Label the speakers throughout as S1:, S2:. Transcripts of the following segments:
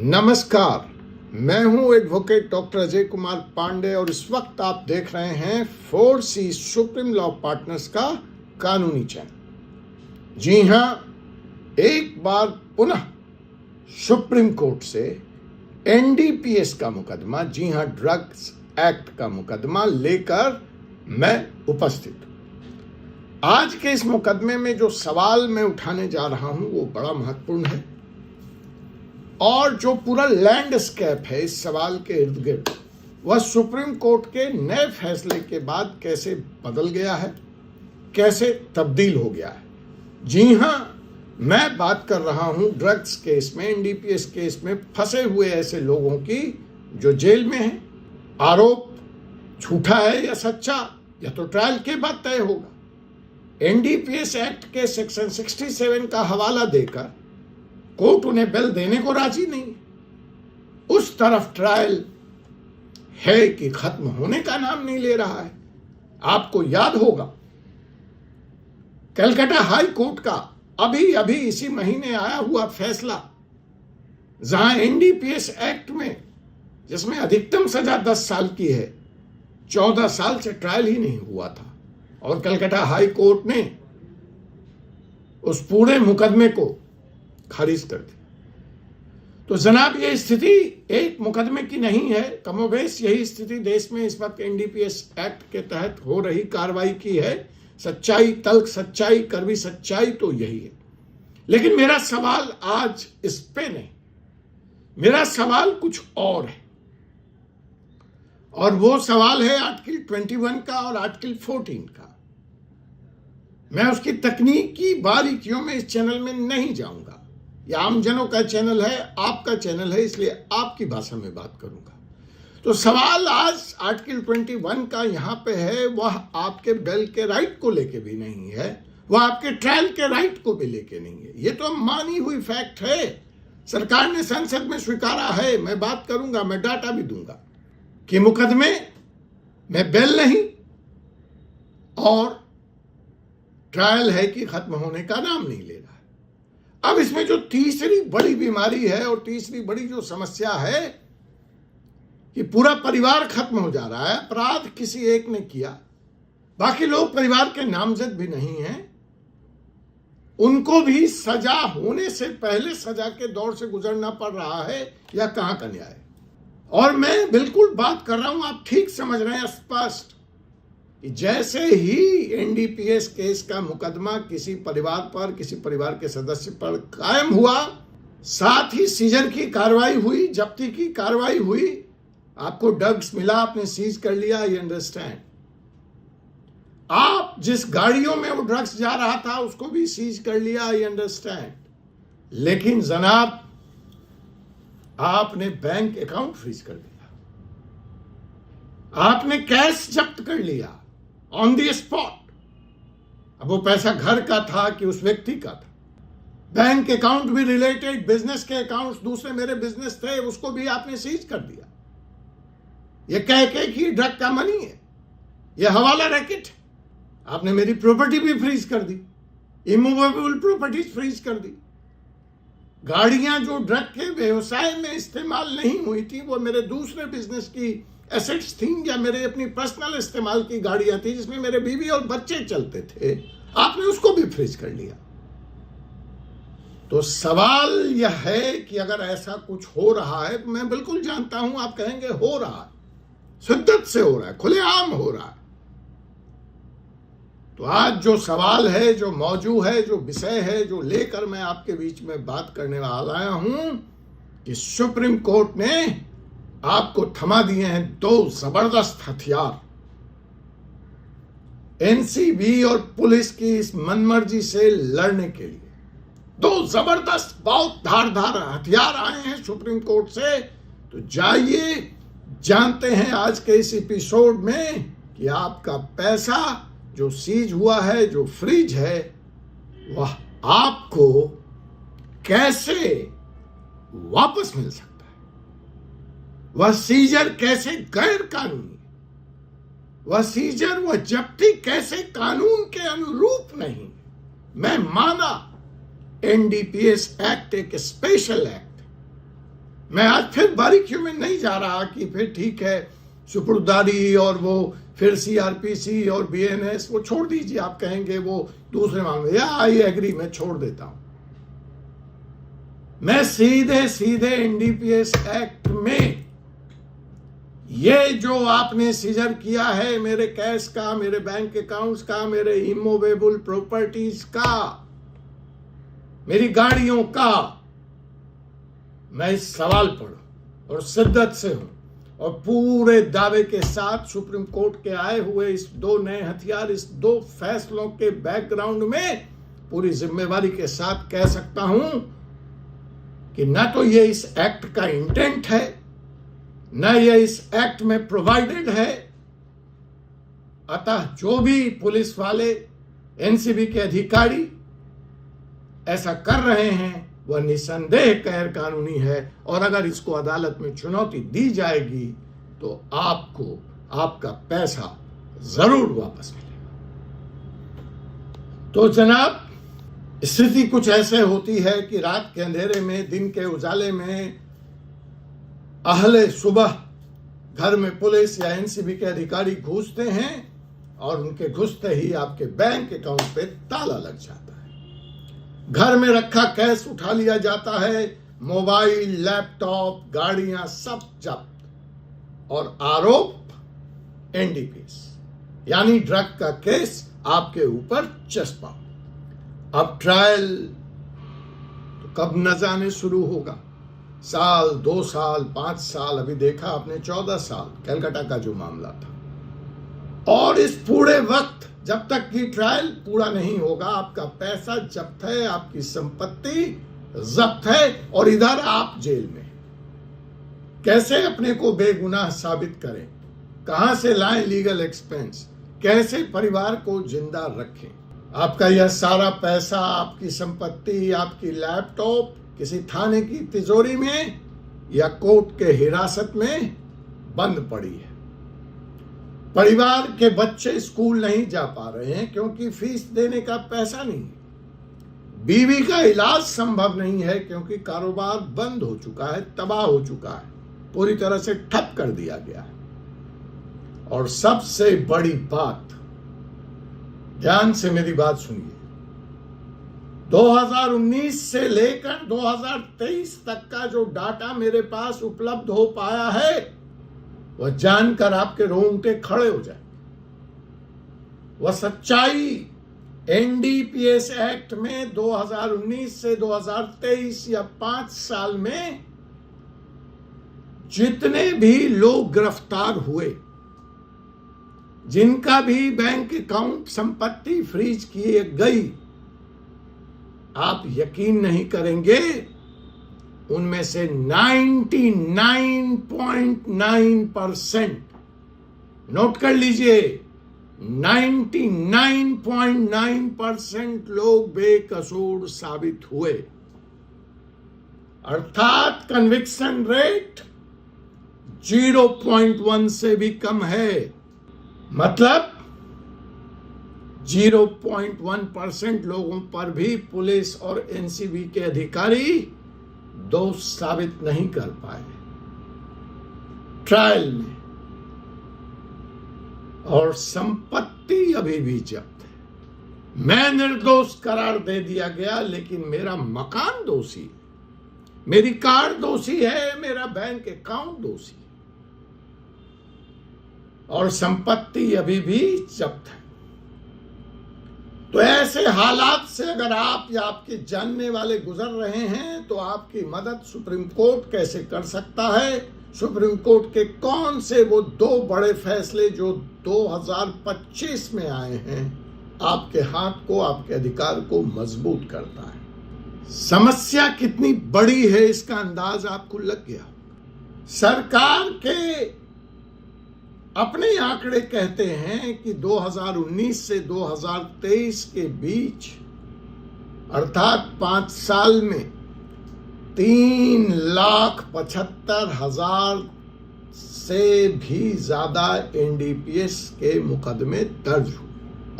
S1: नमस्कार, मैं हूं एडवोकेट डॉक्टर अजय कुमार पांडे और इस वक्त आप देख रहे हैं 4C सुप्रीम लॉ पार्टनर्स का कानूनी चैनल। जी हां, एक बार पुनः सुप्रीम कोर्ट से एनडीपीएस का मुकदमा, जी हां ड्रग्स एक्ट का मुकदमा लेकर मैं उपस्थित हूं। आज के इस मुकदमे में जो सवाल मैं उठाने जा रहा हूं वो बड़ा महत्वपूर्ण है और जो पूरा लैंडस्केप है इस सवाल के इर्द गिर्द वह सुप्रीम कोर्ट के नए फैसले के बाद कैसे बदल गया है, कैसे तब्दील हो गया है। जी हां, मैं बात कर रहा हूं ड्रग्स केस में, एनडीपीएस केस में फंसे हुए ऐसे लोगों की जो जेल में हैं। आरोप झूठा है या सच्चा, यह तो ट्रायल के बाद तय होगा। एनडीपीएस एक्ट के सेक्शन 67 का हवाला देकर कोर्ट उन्हें बेल देने को राजी नहीं। उस तरफ ट्रायल है कि खत्म होने का नाम नहीं ले रहा है। आपको याद होगा कलकत्ता हाई कोर्ट का अभी इसी महीने आया हुआ फैसला, जहां एनडीपीएस एक्ट में, जिसमें अधिकतम सजा 10 साल की है, 14 साल से ट्रायल ही नहीं हुआ था और कलकत्ता हाई कोर्ट ने उस पूरे मुकदमे को खारिज कर दी। तो जनाब, ये स्थिति एक मुकदमे की नहीं है, कमोबेश यही स्थिति देश में इस वक्त एनडीपीएस एक्ट के तहत हो रही कार्रवाई की है। सच्चाई, तल्ख सच्चाई, कड़वी सच्चाई तो यही है। लेकिन मेरा सवाल आज इस पे नहीं, मेरा सवाल कुछ और है और वो सवाल है आर्टिकल 21 का और आर्टिकल 14 का। मैं उसकी तकनीकी बारीकियों में इस चैनल में नहीं जाऊंगा। यह आमजनों का चैनल है, आपका चैनल है, इसलिए आपकी भाषा में बात करूंगा। तो सवाल आज आर्टिकल 21 का यहां पे है, वह आपके बेल के राइट को लेके भी नहीं है, वह आपके ट्रायल के राइट को भी लेके नहीं है। ये तो मानी हुई फैक्ट है, सरकार ने संसद में स्वीकारा है। मैं बात करूंगा, मैं डाटा भी दूंगा कि मुकदमे में बेल नहीं और ट्रायल है कि खत्म होने का नाम नहीं ले रहा है। अब इसमें जो तीसरी बड़ी बीमारी है और तीसरी बड़ी जो समस्या है कि पूरा परिवार खत्म हो जा रहा है। अपराध किसी एक ने किया, बाकी लोग परिवार के नामजद भी नहीं हैं, उनको भी सजा होने से पहले सजा के दौर से गुजरना पड़ रहा है। या कहां का न्याय। और मैं बिल्कुल बात कर रहा हूं, आप ठीक समझ रहे हैं, स्पष्ट कि जैसे ही एनडीपीएस केस का मुकदमा किसी परिवार पर, किसी परिवार के सदस्य पर कायम हुआ, साथ ही सीजर की कार्रवाई हुई, जब्ती की कार्रवाई हुई। आपको ड्रग्स मिला, आपने सीज कर लिया, आई अंडरस्टैंड। आप जिस गाड़ियों में वो ड्रग्स जा रहा था उसको भी सीज कर लिया, आई अंडरस्टैंड। लेकिन जनाब, आपने बैंक अकाउंट फ्रीज कर दिया, आपने कैश जब्त कर लिया ऑन द स्पॉट। अब वो पैसा घर का था कि उस व्यक्ति का था। बैंक अकाउंट भी रिलेटेड, बिजनेस के अकाउंट्स, दूसरे मेरे बिजनेस थे, उसको भी आपने सीज कर दिया, ये कह के कि ड्रग का मनी है, ये हवाला रैकेट है। आपने मेरी प्रॉपर्टी भी फ्रीज कर दी, इमूवेबल प्रॉपर्टीज फ्रीज कर दी। गाड़ियां जो ड्रग के व्यवसाय में इस्तेमाल नहीं हुई थी, वो मेरे दूसरे बिजनेस की एसेट्स थी या मेरे अपनी पर्सनल इस्तेमाल की गाड़ियां थी जिसमें मेरे बीवी और बच्चे चलते थे, आपने उसको भी फ्रीज कर लिया। तो सवाल यह है कि अगर ऐसा कुछ हो रहा है, तो मैं बिल्कुल जानता हूं आप कहेंगे हो रहा है, शिद्दत से हो रहा है, खुलेआम हो रहा है। तो आज जो सवाल है, जो मौजू है, जो विषय है, जो लेकर मैं आपके बीच में बात करने वाला आया हूं कि सुप्रीम कोर्ट ने आपको थमा दिए हैं दो जबरदस्त हथियार, एनसीबी और पुलिस की इस मनमर्जी से लड़ने के लिए। दो जबरदस्त, बहुत धारदार हथियार आए हैं सुप्रीम कोर्ट से। तो जाइए, जानते हैं आज के इस एपिसोड में कि आपका पैसा जो सीज हुआ है, जो फ्रीज है, वह आपको कैसे वापस मिल सकता है। वह सीजर कैसे गैर कानूनी, वह सीजर, वह जब्ती कैसे कानून के अनुरूप नहीं। मैं माना एनडीपीएस एक्ट एक स्पेशल एक्ट, मैं आज फिर बारीकियों में नहीं जा रहा कि फिर ठीक है सुपुर्दारी और वो फिर सीआरपीसी और बीएनएस वो छोड़ दीजिए, आप कहेंगे वो दूसरे मामले, या आई एग्री, मैं छोड़ देता हूं। मैं सीधे सीधे एनडीपीएस एक्ट में ये जो आपने सीजर किया है मेरे कैश का, मेरे बैंक अकाउंट्स का, मेरे इमूवेबल प्रॉपर्टीज का, मेरी गाड़ियों का, मैं इस सवाल पर और शिद्दत से हूं और पूरे दावे के साथ सुप्रीम कोर्ट के आए हुए इस 2 नए हथियार, इस 2 फैसलों के बैकग्राउंड में पूरी जिम्मेवारी के साथ कह सकता हूं कि ना तो ये इस एक्ट का इंटेंट है, ना ये इस एक्ट में प्रोवाइडेड है। अतः जो भी पुलिस वाले, एनसीबी के अधिकारी ऐसा कर रहे हैं वह निसंदेह गैर कानूनी है, और अगर इसको अदालत में चुनौती दी जाएगी तो आपको आपका पैसा जरूर वापस मिलेगा। तो जनाब, स्थिति कुछ ऐसे होती है कि रात के अंधेरे में, दिन के उजाले में, अहले सुबह घर में पुलिस या एनसीबी के अधिकारी घुसते हैं और उनके घुसते ही आपके बैंक अकाउंट पे ताला लग जाता है, घर में रखा कैश उठा लिया जाता है, मोबाइल, लैपटॉप, गाड़ियां सब जब्त, और आरोप एनडीपीएस यानी ड्रग का केस आपके ऊपर चस्पा। अब ट्रायल तो कब न जाने शुरू होगा, साल, 2 साल, 5 साल, अभी देखा आपने 14 साल कलकत्ता का जो मामला था। और इस पूरे वक्त जब तक कि ट्रायल पूरा नहीं होगा आपका पैसा जब्त है, आपकी संपत्ति जब्त है, और इधर आप जेल में। कैसे अपने को बेगुनाह साबित करें, कहां से लाएं लीगल एक्सपेंस, कैसे परिवार को जिंदा रखें। आपका यह सारा पैसा, आपकी संपत्ति, आपकी लैपटॉप किसी थाने की तिजोरी में या कोर्ट के हिरासत में बंद पड़ी है। परिवार के बच्चे स्कूल नहीं जा पा रहे हैं क्योंकि फीस देने का पैसा नहीं है। बीवी का इलाज संभव नहीं है क्योंकि कारोबार बंद हो चुका है, तबाह हो चुका है, पूरी तरह से ठप कर दिया गया है। और सबसे बड़ी बात, ध्यान से मेरी बात सुनिए, 2019 से लेकर 2023 तक का जो डाटा मेरे पास उपलब्ध हो पाया है वह जानकर आपके रोंगटे खड़े हो जाए। वह सच्चाई एनडीपीएस एक्ट में 2019 से 2023 या 5 साल में जितने भी लोग गिरफ्तार हुए, जिनका भी बैंक अकाउंट संपत्ति फ्रीज किए गई, आप यकीन नहीं करेंगे, उनमें से 99.9%, नोट कर लीजिए, 99.9% लोग बेकसूर साबित हुए। अर्थात कन्विक्शन रेट 0.1 से भी कम है। मतलब 0.1% लोगों पर भी पुलिस और एनसीबी के अधिकारी दोष साबित नहीं कर पाए ट्रायल में, और संपत्ति अभी भी जब्त है। मैं निर्दोष करार दे दिया गया, लेकिन मेरा मकान दोषी है, मेरी कार दोषी है, मेरा बैंक अकाउंट दोषी है, और संपत्ति अभी भी जब्त है। तो ऐसे हालात से अगर आप या आपके जानने वाले गुजर रहे हैं तो आपकी मदद सुप्रीम कोर्ट कैसे कर सकता है? सुप्रीम कोर्ट के कौन से वो 2 बड़े फैसले जो 2025 में आए हैं आपके हाथ को, आपके अधिकार को मजबूत करता है? समस्या कितनी बड़ी है इसका अंदाज आपको लग गया। सरकार के अपने आंकड़े कहते हैं कि 2019 से 2023 के बीच, अर्थात 5 साल में 3,75,000 से भी ज्यादा एनडीपीएस के मुकदमे दर्ज हुए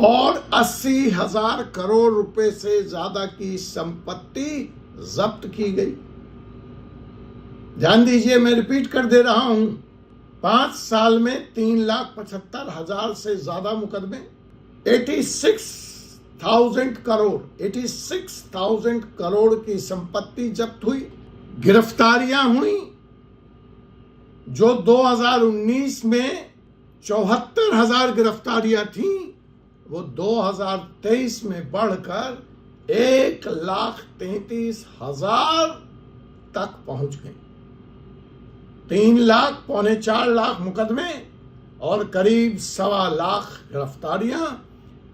S1: और 80,000 करोड़ रुपए से ज्यादा की संपत्ति जब्त की गई। ध्यान दीजिए, मैं रिपीट कर दे रहा हूं, 5 साल में 3,75,000 से ज्यादा मुकदमे, 86,000 करोड़ की संपत्ति जब्त हुई, गिरफ्तारियां हुई जो 2019 में 74,000 गिरफ्तारियां थीं, वो 2023 में बढ़कर 1,33,000 तक पहुंच गई। 3 लाख, पौने 4 लाख मुकदमे और करीब 1.25 लाख गिरफ्तारियां,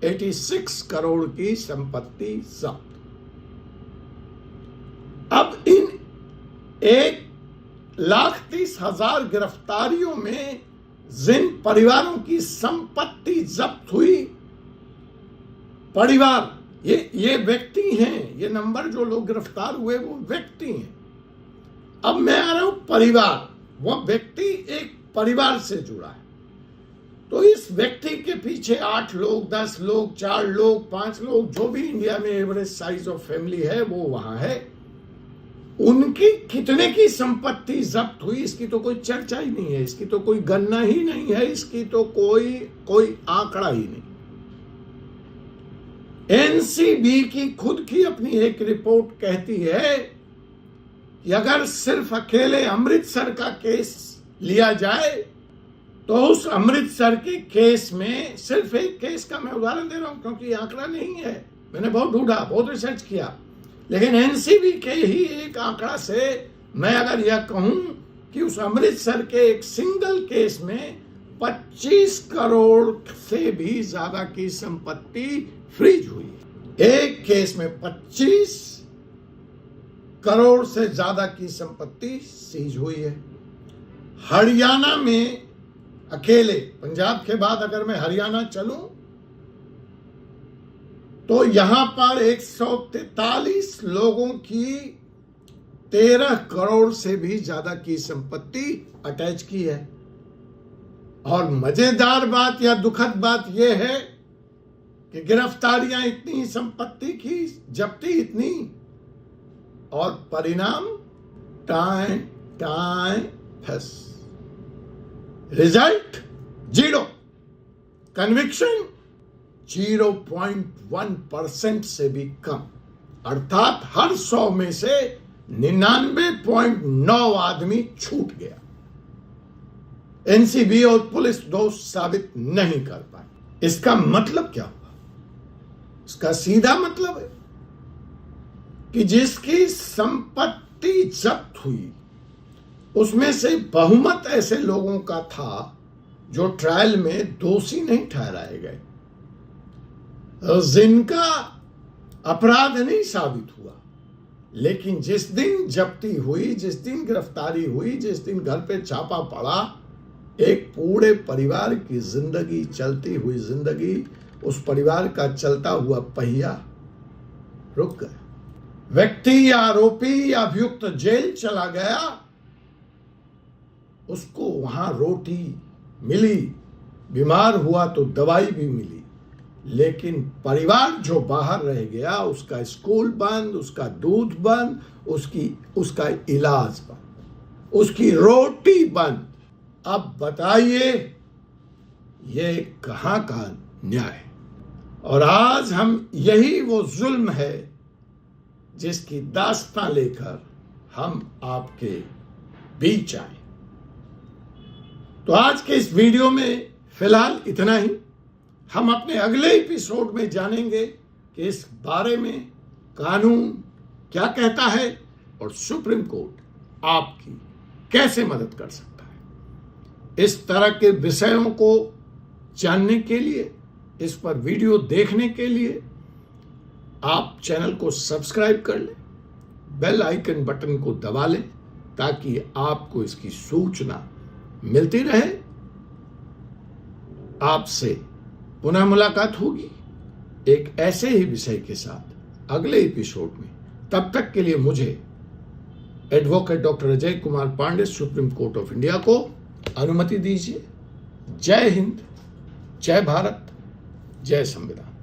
S1: 86 करोड़ की संपत्ति जब्त। अब इन 1,30,000 गिरफ्तारियों में जिन परिवारों की संपत्ति जब्त हुई, परिवार, ये व्यक्ति हैं, ये नंबर जो लोग गिरफ्तार हुए वो व्यक्ति हैं। अब मैं आ रहा हूं परिवार, वो व्यक्ति एक परिवार से जुड़ा है, तो इस व्यक्ति के पीछे 8 लोग, 10 लोग, 4 लोग, 5 लोग, जो भी इंडिया में एवरेज साइज ऑफ फैमिली है वो वहां है। उनकी कितने की संपत्ति जब्त हुई, इसकी तो कोई चर्चा ही नहीं है, इसकी तो कोई गणना ही नहीं है, इसकी तो कोई आंकड़ा ही नहीं। एनसीबी की खुद की अपनी एक रिपोर्ट कहती है कि अगर सिर्फ अकेले अमृतसर का केस लिया जाए तो उस अमृतसर के केस में, सिर्फ एक केस का मैं उदाहरण दे रहा हूं क्योंकि आंकड़ा नहीं है, मैंने बहुत ढूंढा, बहुत रिसर्च किया, लेकिन एनसीबी के ही एक आंकड़ा से मैं अगर यह कहूं कि उस अमृतसर के एक सिंगल केस में 25 करोड़ से भी ज्यादा की संपत्ति फ्रीज हुई। एक केस में 25 करोड़ से ज्यादा की संपत्ति सीज हुई है। हरियाणा में अकेले, पंजाब के बाद अगर मैं हरियाणा चलूं तो यहां पर 143 लोगों की 13 करोड़ से भी ज्यादा की संपत्ति अटैच की है। और मजेदार बात या दुखद बात यह है कि गिरफ्तारियां इतनी, संपत्ति की जब्ती इतनी, और परिणाम टाइम फस, रिजल्ट 0, कन्विक्शन 0.1% से भी कम, अर्थात हर 100 में से 99.9 आदमी छूट गया। एनसीबी और पुलिस दोष साबित नहीं कर पाए। इसका मतलब क्या हुआ? इसका सीधा मतलब है कि जिसकी संपत्ति जब्त हुई उसमें से बहुमत ऐसे लोगों का था जो ट्रायल में दोषी नहीं ठहराए गए, जिनका अपराध नहीं साबित हुआ, लेकिन जिस दिन जब्ती हुई, जिस दिन गिरफ्तारी हुई, जिस दिन घर पे छापा पड़ा, एक पूरे परिवार की जिंदगी, चलती हुई जिंदगी, उस परिवार का चलता हुआ पहिया रुक गया। व्यक्ति या आरोपी या अभियुक्त जेल चला गया, उसको वहां रोटी मिली, बीमार हुआ तो दवाई भी मिली, लेकिन परिवार जो बाहर रह गया, उसका स्कूल बंद, उसका दूध बंद, उसका इलाज बंद, उसकी रोटी बंद। अब बताइए ये कहां का न्याय? और आज हम, यही वो जुल्म है जिसकी दास्तां लेकर हम आपके बीच आए। तो आज के इस वीडियो में फिलहाल इतना ही। हम अपने अगले एपिसोड में जानेंगे कि इस बारे में कानून क्या कहता है और सुप्रीम कोर्ट आपकी कैसे मदद कर सकता है। इस तरह के विषयों को जानने के लिए, इस पर वीडियो देखने के लिए आप चैनल को सब्सक्राइब कर लें, बेल आइकन बटन को दबा लें ताकि आपको इसकी सूचना मिलती रहे। आपसे पुनः मुलाकात होगी एक ऐसे ही विषय के साथ अगले एपिसोड में। तब तक के लिए मुझे advocate doctor Ajay Kumar Pandey, supreme court of India को अनुमति दीजिए। जय हिंद, जय भारत, जय संविधान।